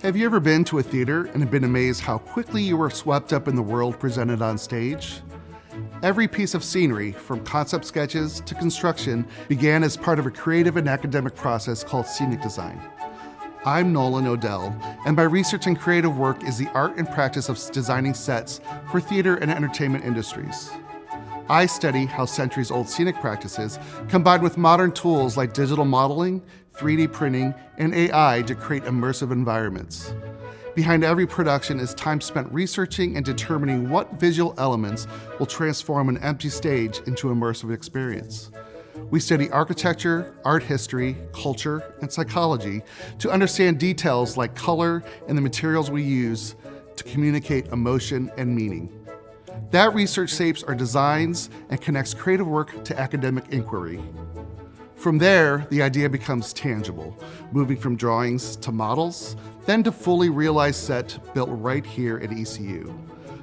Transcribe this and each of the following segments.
Have you ever been to a theater and been amazed how quickly you were swept up in the world presented on stage? Every piece of scenery, from concept sketches to construction, began as part of a creative and academic process called scenic design. I'm Nolan O'Dell, and my research and creative work is the art and practice of designing sets for theater and entertainment industries. I study how centuries-old scenic practices combined with modern tools like digital modeling, 3D printing, and AI to create immersive environments. Behind every production is time spent researching and determining what visual elements will transform an empty stage into an immersive experience. We study architecture, art history, culture, and psychology to understand details like color and the materials we use to communicate emotion and meaning. That research shapes our designs and connects creative work to academic inquiry. From there, the idea becomes tangible, moving from drawings to models, then to fully realized set built right here at ECU.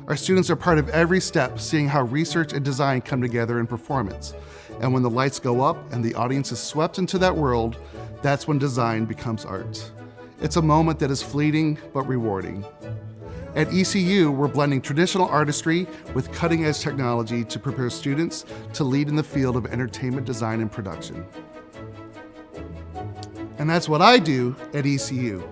Our students are part of every step, seeing how research and design come together in performance. And when the lights go up and the audience is swept into that world, that's when design becomes art. It's a moment that is fleeting but rewarding. At ECU, we're blending traditional artistry with cutting-edge technology to prepare students to lead in the field of entertainment design and production. And that's what I do at ECU.